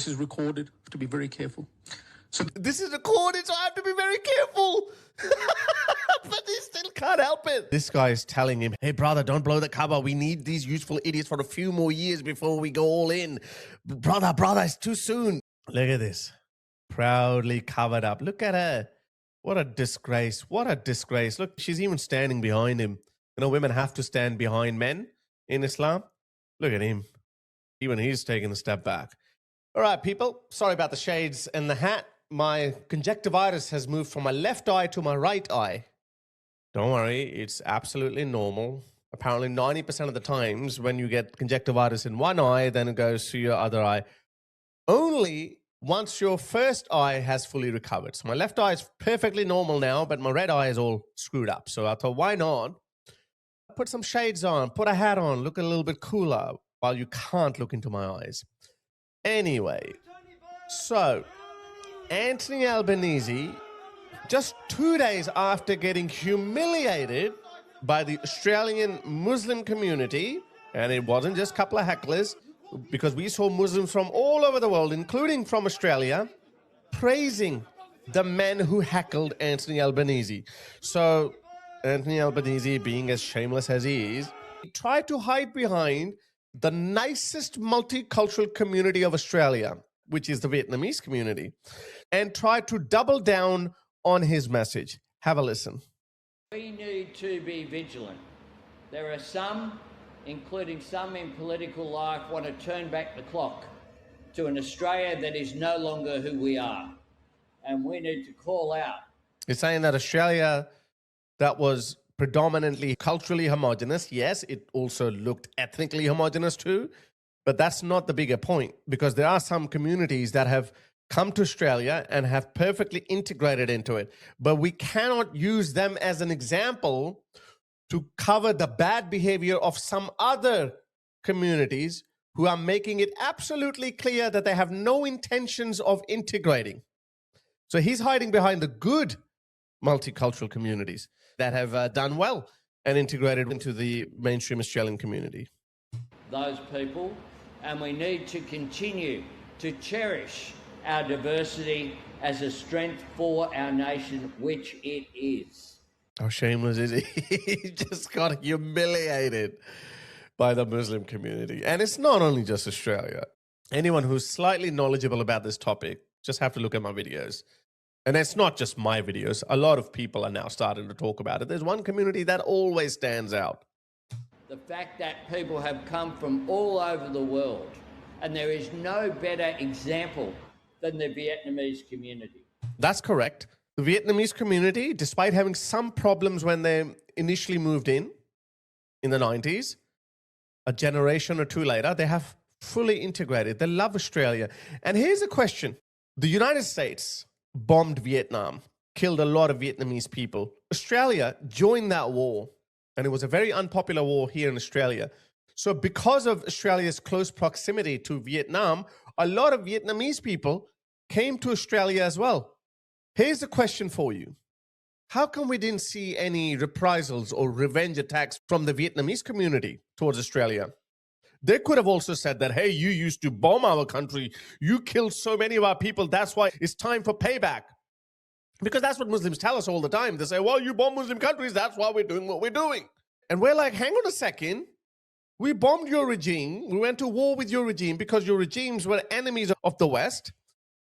This is recorded. I have to be very careful. So this is recorded, so I have to be very careful. But he still can't help it. This guy is telling him, hey, brother, don't blow the cover. We need these useful idiots for a few more years before we go all in. Brother, it's too soon. Look at this. Proudly covered up. Look at her. What a disgrace. What a disgrace. Look, she's even standing behind him. You know, women have to stand behind men in Islam. Look at him. Even he's taking a step back. All right, people. Sorry about the shades and the hat. My conjunctivitis has moved from my left eye to my right eye. Don't worry, it's absolutely normal. Apparently 90% of the times when you get conjunctivitis in one eye, then it goes to your other eye. Only once your first eye has fully recovered. So my left eye is perfectly normal now, but my red eye is all screwed up. So I thought, why not put some shades on, put a hat on, look a little bit cooler while you can't look into my eyes. Anyway, so Anthony Albanese, just 2 days after getting humiliated by the Australian Muslim community, and it wasn't just a couple of hecklers, because we saw Muslims from all over the world, including from Australia, praising the men who heckled Anthony Albanese. So Anthony Albanese, being as shameless as he is, he tried to hide behind the nicest multicultural community of Australia, which is the Vietnamese community, and tried to double down on his message. Have a listen. We need to be vigilant. There are some, including some in political life, want to turn back the clock to an Australia that is no longer who we are. And we need to call out. He's saying that Australia that was predominantly culturally homogenous, yes, it also looked ethnically homogenous too, but that's not the bigger point, because there are some communities that have come to Australia and have perfectly integrated into it. But we cannot use them as an example to cover the bad behavior of some other communities who are making it absolutely clear that they have no intentions of integrating. So he's hiding behind the good multicultural communities that have done well and integrated into the mainstream Australian community. Those people, and we need to continue to cherish our diversity as a strength for our nation, which it is. How shameless is he? He just got humiliated by the Muslim community. And it's not only just Australia. Anyone who's slightly knowledgeable about this topic, just have to look at my videos. And it's not just my videos. A lot of people are now starting to talk about it. There's one community that always stands out. The fact that people have come from all over the world, and there is no better example than the Vietnamese community. That's correct. The Vietnamese community, despite having some problems when they initially moved in the 90s, a generation or two later, they have fully integrated. They love Australia. And here's a question. The United States bombed Vietnam, killed a lot of Vietnamese people. Australia joined that war, and it was a very unpopular war here in Australia. So because of Australia's close proximity to Vietnam, a lot of Vietnamese people came to Australia as well. Here's a question for you. How come we didn't see any reprisals or revenge attacks from the Vietnamese community towards Australia? They could have also said that, hey, you used to bomb our country. You killed so many of our people. That's why it's time for payback. Because that's what Muslims tell us all the time. They say, well, you bomb Muslim countries. That's why we're doing what we're doing. And we're like, hang on a second. We bombed your regime. We went to war with your regime because your regimes were enemies of the West.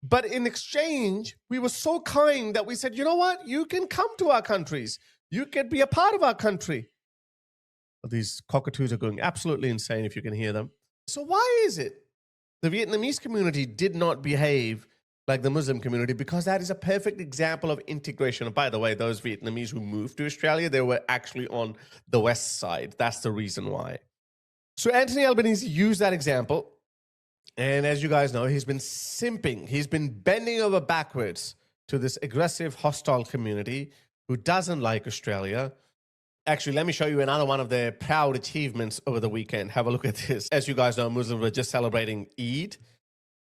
But in exchange, we were so kind that we said, you know what? You can come to our countries. You can be a part of our country. These cockatoos are going absolutely insane if you can hear them. So why is it the Vietnamese community did not behave like the Muslim community? Because that is a perfect example of integration. And by the way, those Vietnamese who moved to Australia, they were actually on the West side. That's the reason why. So Anthony Albanese used that example. And as you guys know, he's been simping. He's been bending over backwards to this aggressive, hostile community who doesn't like Australia. Actually, let me show you another one of their proud achievements over the weekend. Have a look at this. As you guys know, Muslims were just celebrating Eid.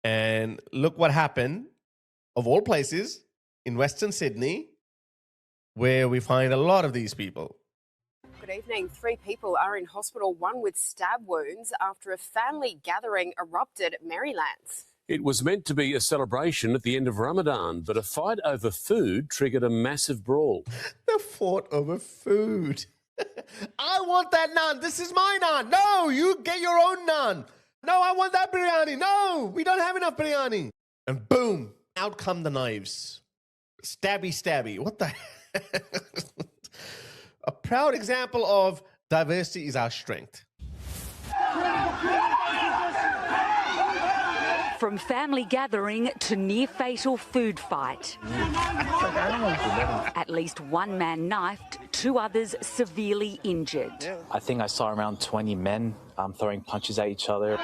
And look what happened, of all places, in Western Sydney, where we find a lot of these people. Good evening. 3 people are in hospital, one with stab wounds after a family gathering erupted at Marylands. It was meant to be a celebration at the end of Ramadan, but a fight over food triggered a massive brawl. The fought over food. I want that naan. This is my naan. No, you get your own naan. No, I want that biryani. No, we don't have enough biryani. And boom, out come the knives. Stabby, stabby. What the heck? A proud example of diversity is our strength. From family gathering to near-fatal food fight. At least one man knifed, 2 others severely injured. I think I saw around 20 men throwing punches at each other.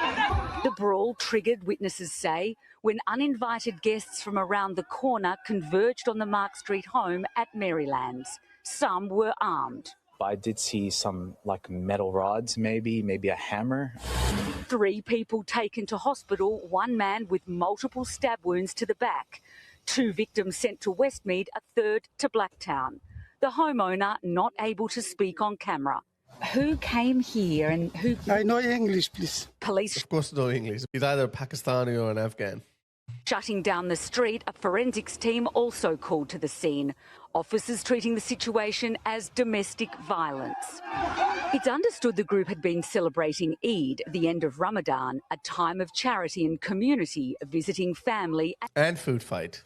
The brawl triggered, witnesses say, when uninvited guests from around the corner converged on the Mark Street home at Maryland's. Some were armed. I did see some metal rods, maybe a hammer. 3 people taken to hospital, 1 man with multiple stab wounds to the back. 2 victims sent to Westmead, a 3rd to Blacktown. The homeowner not able to speak on camera. Who came here and who... I know English, please. Police... Of course, no English. He's either a Pakistani or an Afghan. Shutting down the street, a forensics team also called to the scene. Officers treating the situation as domestic violence. It's understood the group had been celebrating Eid, the end of Ramadan, a time of charity and community, visiting family and food fight.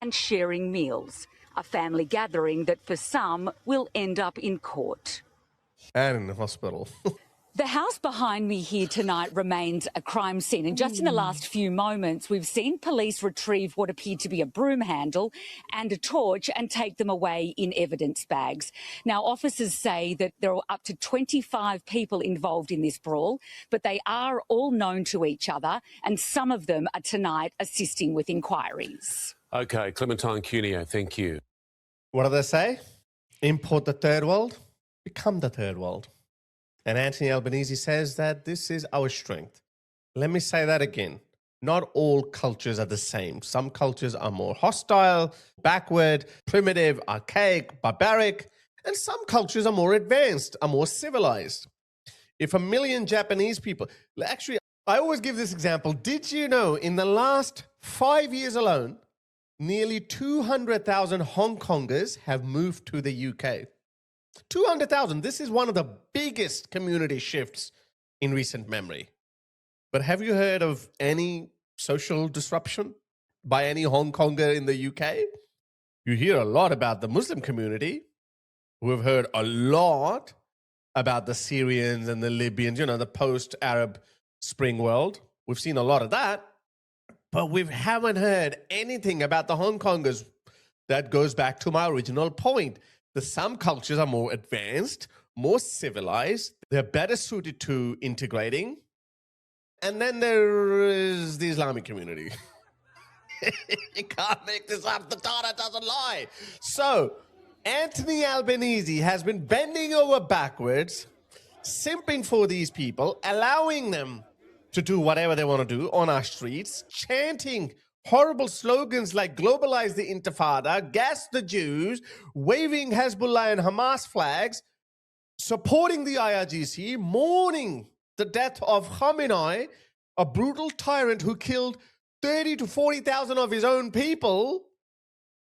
And sharing meals. A family gathering that for some will end up in court. And in the hospital. The house behind me here tonight remains a crime scene, and just in the last few moments we've seen police retrieve what appeared to be a broom handle and a torch and take them away in evidence bags. Now, officers say that there are up to 25 people involved in this brawl, but they are all known to each other, and some of them are tonight assisting with inquiries. OK, Clementine Cuneo, thank you. What do they say? Import the third world, become the third world. And Anthony Albanese says that this is our strength. Let me say that again. Not all cultures are the same. Some cultures are more hostile, backward, primitive, archaic, barbaric, and some cultures are more advanced, are more civilized. If 1 million Japanese people... Actually, I always give this example. Did you know in the last 5 years alone, nearly 200,000 Hong Kongers have moved to the UK? 200,000. This is one of the biggest community shifts in recent memory. But have you heard of any social disruption by any Hong Konger in the UK? You hear a lot about the Muslim community. We've heard a lot about the Syrians and the Libyans, you know, the post-Arab Spring world. We've seen a lot of that. But we haven't heard anything about the Hong Kongers. That goes back to my original point. Some cultures are more advanced, more civilized. They're better suited to integrating. And then there is the Islamic community. You can't make this up. The data doesn't lie. So Anthony Albanese has been bending over backwards, simping for these people, allowing them to do whatever they want to do on our streets, chanting horrible slogans like globalize the Intifada, gas the Jews, waving Hezbollah and Hamas flags, supporting the IRGC, mourning the death of Khamenei, a brutal tyrant who killed 30 to 40,000 of his own people.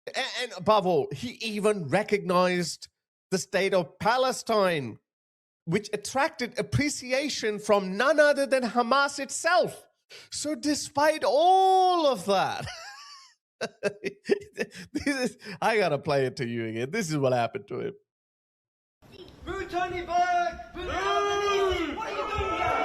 And above all, he even recognized the state of Palestine, which attracted appreciation from none other than Hamas itself. So despite all of that, I got to play it to you again. This is what happened to him. Boo Tony Black! Boo! What are you doing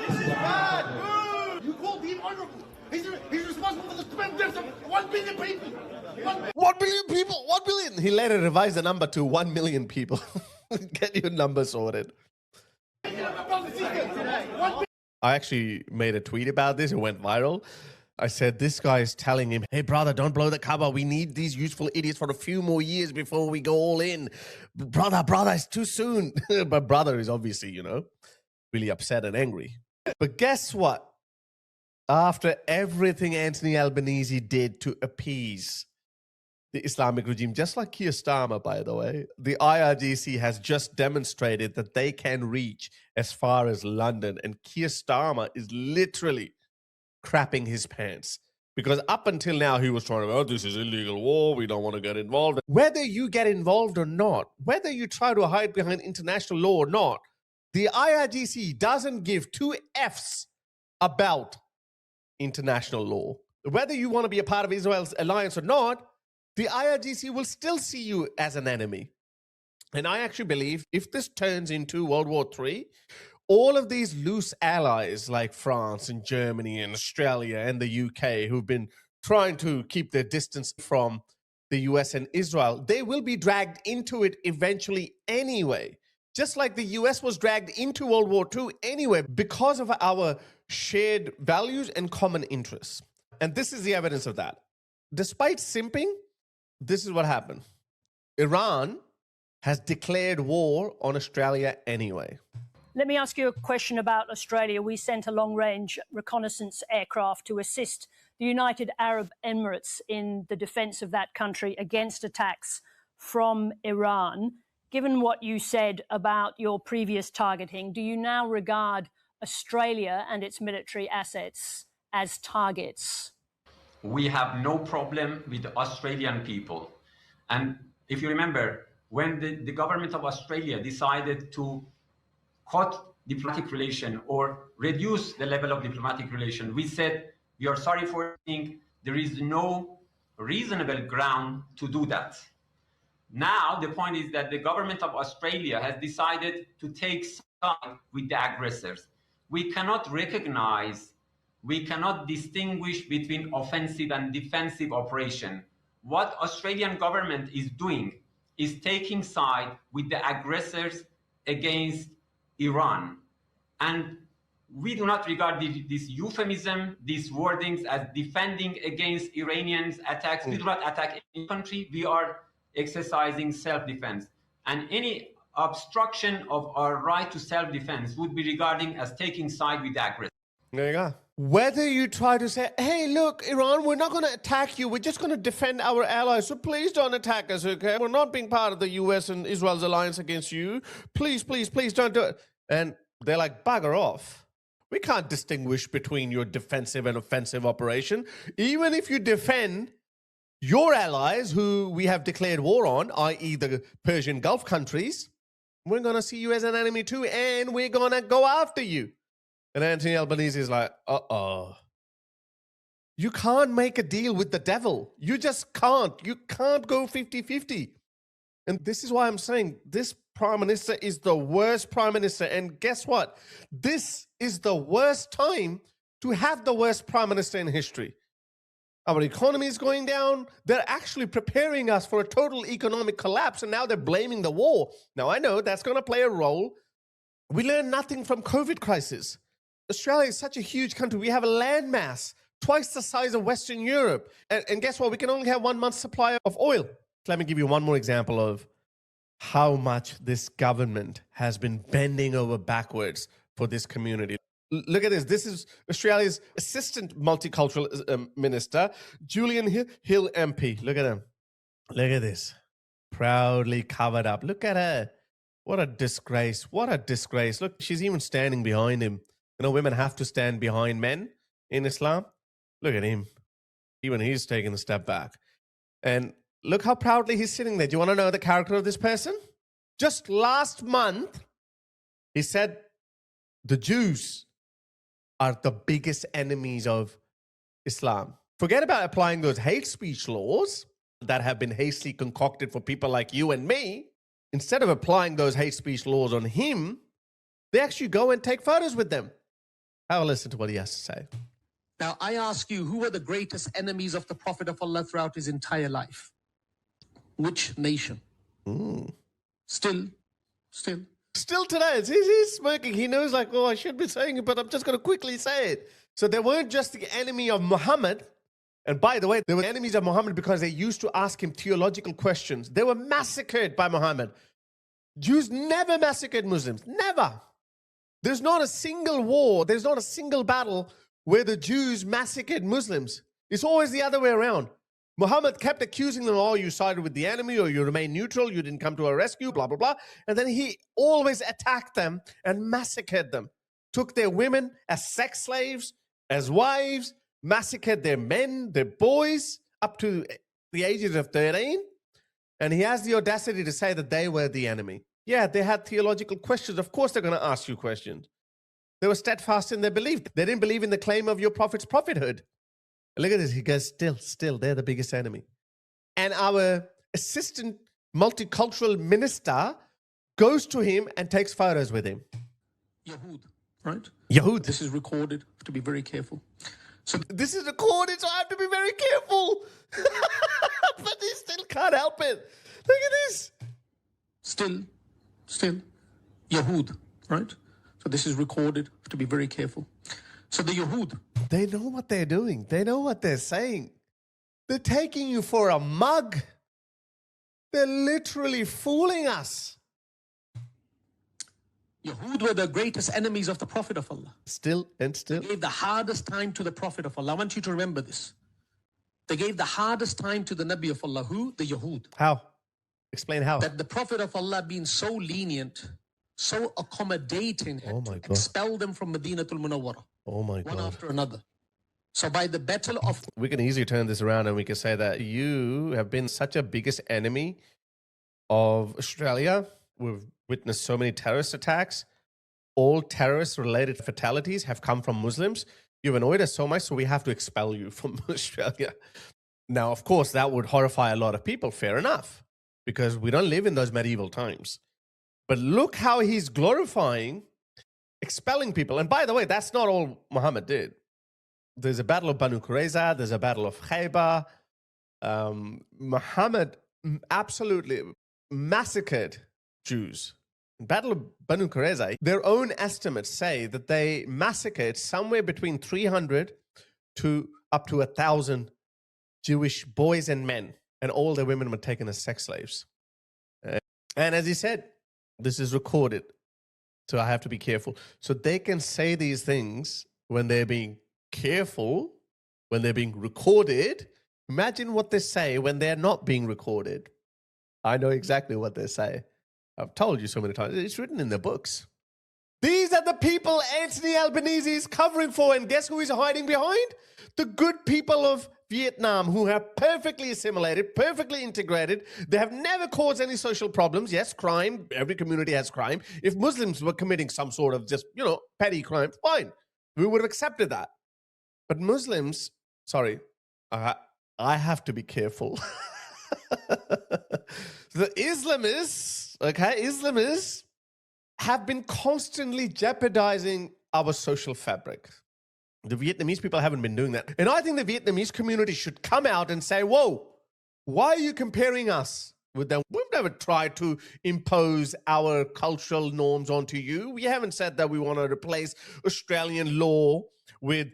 This is bad! You called him honorable. He's responsible for the deaths of 1 billion people. 1 billion people? 1 billion? He later revised the number to 1 million people. Get your number sorted. I actually made a tweet about this. It went viral. I said, this guy is telling him, hey, brother, don't blow the cover. We need these useful idiots for a few more years before we go all in. Brother, it's too soon. But brother is obviously, you know, really upset and angry. But guess what? After everything Anthony Albanese did to appease the Islamic regime, just like Keir Starmer, by the way. The IRGC has just demonstrated that they can reach as far as London, and Keir Starmer is literally crapping his pants. Because up until now, he was trying to, oh, this is illegal war, we don't want to get involved. Whether you get involved or not, whether you try to hide behind international law or not, the IRGC doesn't give two Fs about international law. Whether you want to be a part of Israel's alliance or not, the IRGC will still see you as an enemy. And I actually believe if this turns into World War III, all of these loose allies like France and Germany and Australia and the UK who've been trying to keep their distance from the US and Israel, they will be dragged into it eventually anyway. Just like the US was dragged into World War II anyway because of our shared values and common interests. And this is the evidence of that. Despite simping, this is what happened. Iran has declared war on Australia anyway. Let me ask you a question about Australia. We sent a long-range reconnaissance aircraft to assist the United Arab Emirates in the defense of that country against attacks from Iran. Given what you said about your previous targeting, do you now regard Australia and its military assets as targets? We have no problem with the Australian people. And if you remember, when the government of Australia decided to cut diplomatic relation or reduce the level of diplomatic relation, we said, we are sorry for saying there is no reasonable ground to do that. Now, the point is that the government of Australia has decided to take side with the aggressors. We cannot recognize, we cannot distinguish between offensive and defensive operation. What Australian government is doing is taking side with the aggressors against Iran. And we do not regard this euphemism, these wordings as defending against Iranians' attacks. We do not attack any country. We are exercising self-defense. And any obstruction of our right to self-defense would be regarding as taking side with the aggressor. There you go. Whether you try to say, hey, look, Iran, we're not going to attack you. We're just going to defend our allies. So please don't attack us, okay? We're not being part of the US and Israel's alliance against you. Please, please, please don't do it. And they're like, bugger off. We can't distinguish between your defensive and offensive operation. Even if you defend your allies who we have declared war on, i.e. the Persian Gulf countries, we're going to see you as an enemy too, and we're going to go after you. And Anthony Albanese is like, uh-oh. You can't make a deal with the devil. You just can't. You can't go 50-50. And this is why I'm saying this prime minister is the worst prime minister. And guess what? This is the worst time to have the worst prime minister in history. Our economy is going down. They're actually preparing us for a total economic collapse, and now they're blaming the war. Now, I know that's going to play a role. We learned nothing from COVID crisis. Australia is such a huge country. We have a landmass twice the size of Western Europe. And guess what? We can only have 1 month's supply of oil. Let me give you one more example of how much this government has been bending over backwards for this community. Look at this. This is Australia's Assistant Multicultural Minister, Julian Hill MP. Look at him. Look at this. Proudly covered up. Look at her. What a disgrace. What a disgrace. Look, she's even standing behind him. You know, women have to stand behind men in Islam. Look at him. Even he's taking a step back. And look how proudly he's sitting there. Do you want to know the character of this person? Just last month, he said the Jews are the biggest enemies of Islam. Forget about applying those hate speech laws that have been hastily concocted for people like you and me. Instead of applying those hate speech laws on him, they actually go and take photos with them. Have a listen to what he has to say. Now, I ask you, who were the greatest enemies of the Prophet of Allah throughout his entire life? Which nation? Still today, he's smirking. He knows, like, oh, I should be saying it, but I'm just going to quickly say it. So they weren't just the enemy of Muhammad. And by the way, they were enemies of Muhammad because they used to ask him theological questions. They were massacred by Muhammad. Jews never massacred Muslims. Never. There's not a single war, there's not a single battle where the Jews massacred Muslims. It's always the other way around. Muhammad kept accusing them, oh, you sided with the enemy, or you remain neutral, you didn't come to our rescue, blah, blah, blah. And then he always attacked them and massacred them. Took their women as sex slaves, as wives, massacred their men, their boys, up to the ages of 13. And he has the audacity to say that they were the enemy. Yeah, they had theological questions. Of course they're going to ask you questions. They were steadfast in their belief. They didn't believe in the claim of your prophet's prophethood. Look at this. He goes, still, they're the biggest enemy. And our assistant multicultural minister goes to him and takes photos with him. Yahud, right? Yahud. This is recorded, to be very careful. So this is recorded, so I have to be very careful. But he still can't help it. Look at this. Still, Yahud, right? So this is recorded, to be very careful. So the Yahud. They know what they're doing. They know what they're saying. They're taking you for a mug. They're literally fooling us. Yahud were the greatest enemies of the Prophet of Allah. Still. They gave the hardest time to the Prophet of Allah. I want you to remember this. They gave the hardest time to the Nabi of Allah. Who? The Yahud. How? Explain how. That the Prophet of Allah being so lenient, so accommodating, had to expel them from Madinatul Munawwara. Oh my God. One after another. So by the battle of... We can easily turn this around and we can say that you have been such a biggest enemy of Australia. We've witnessed so many terrorist attacks. All terrorist-related fatalities have come from Muslims. You've annoyed us so much, so we have to expel you from Australia. Now, of course, that would horrify a lot of people. Fair enough, because we don't live in those medieval times. But look how he's glorifying expelling people. And by the way, that's not all Muhammad did. There's a battle of Banu Qurayza. There's a battle of Khaybar. Muhammad absolutely massacred Jews. Battle of Banu Qurayza, their own estimates say that they massacred somewhere between 300 to up to 1,000 Jewish boys and men, and all their women were taken as sex slaves. And as he said, this is recorded, so I have to be careful. So they can say these things when they're being careful, when they're being recorded. Imagine what they say when they're not being recorded. I know exactly what they say. I've told you so many times. It's written in the books. These are the people Anthony Albanese is covering for. And guess who he's hiding behind? The good people of Vietnam, who have perfectly assimilated, perfectly integrated. They have never caused any social problems. Yes, crime. Every community has crime. If Muslims were committing some sort of just, petty crime, fine. We would have accepted that. But Muslims, sorry, I have to be careful. The Islamists have been constantly jeopardizing our social fabric. The Vietnamese people haven't been doing that. And I think the Vietnamese community should come out and say, whoa, why are you comparing us with them? We've never tried to impose our cultural norms onto you. We haven't said that we want to replace Australian law with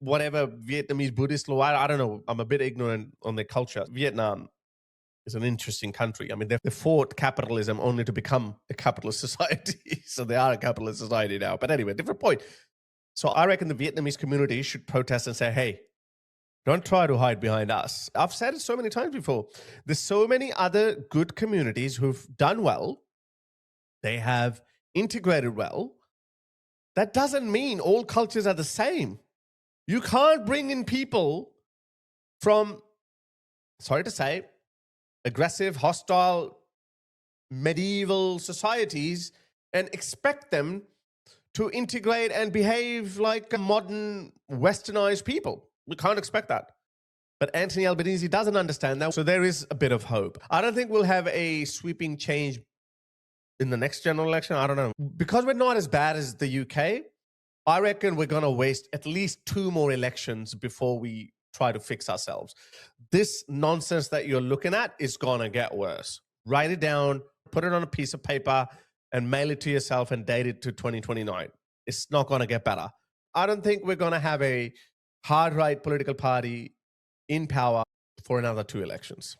whatever Vietnamese Buddhist law. I don't know. I'm a bit ignorant on their culture. Vietnam is an interesting country. I mean, they fought capitalism only to become a capitalist society. So they are a capitalist society now. But anyway, different point. So I reckon the Vietnamese community should protest and say, hey, don't try to hide behind us. I've said it so many times before. There's so many other good communities who've done well. They have integrated well. That doesn't mean all cultures are the same. You can't bring in people from, sorry to say, aggressive, hostile, medieval societies and expect them to integrate and behave like modern, westernized people. We can't expect that. But Anthony Albanese doesn't understand that, so there is a bit of hope. I don't think we'll have a sweeping change in the next general election. I don't know. Because we're not as bad as the UK, I reckon we're going to waste at least 2 more elections before we try to fix ourselves. This nonsense that you're looking at is going to get worse. Write it down, put it on a piece of paper, and mail it to yourself and date it to 2029. It's not going to get better. I don't think we're going to have a hard-right political party in power for another 2 elections.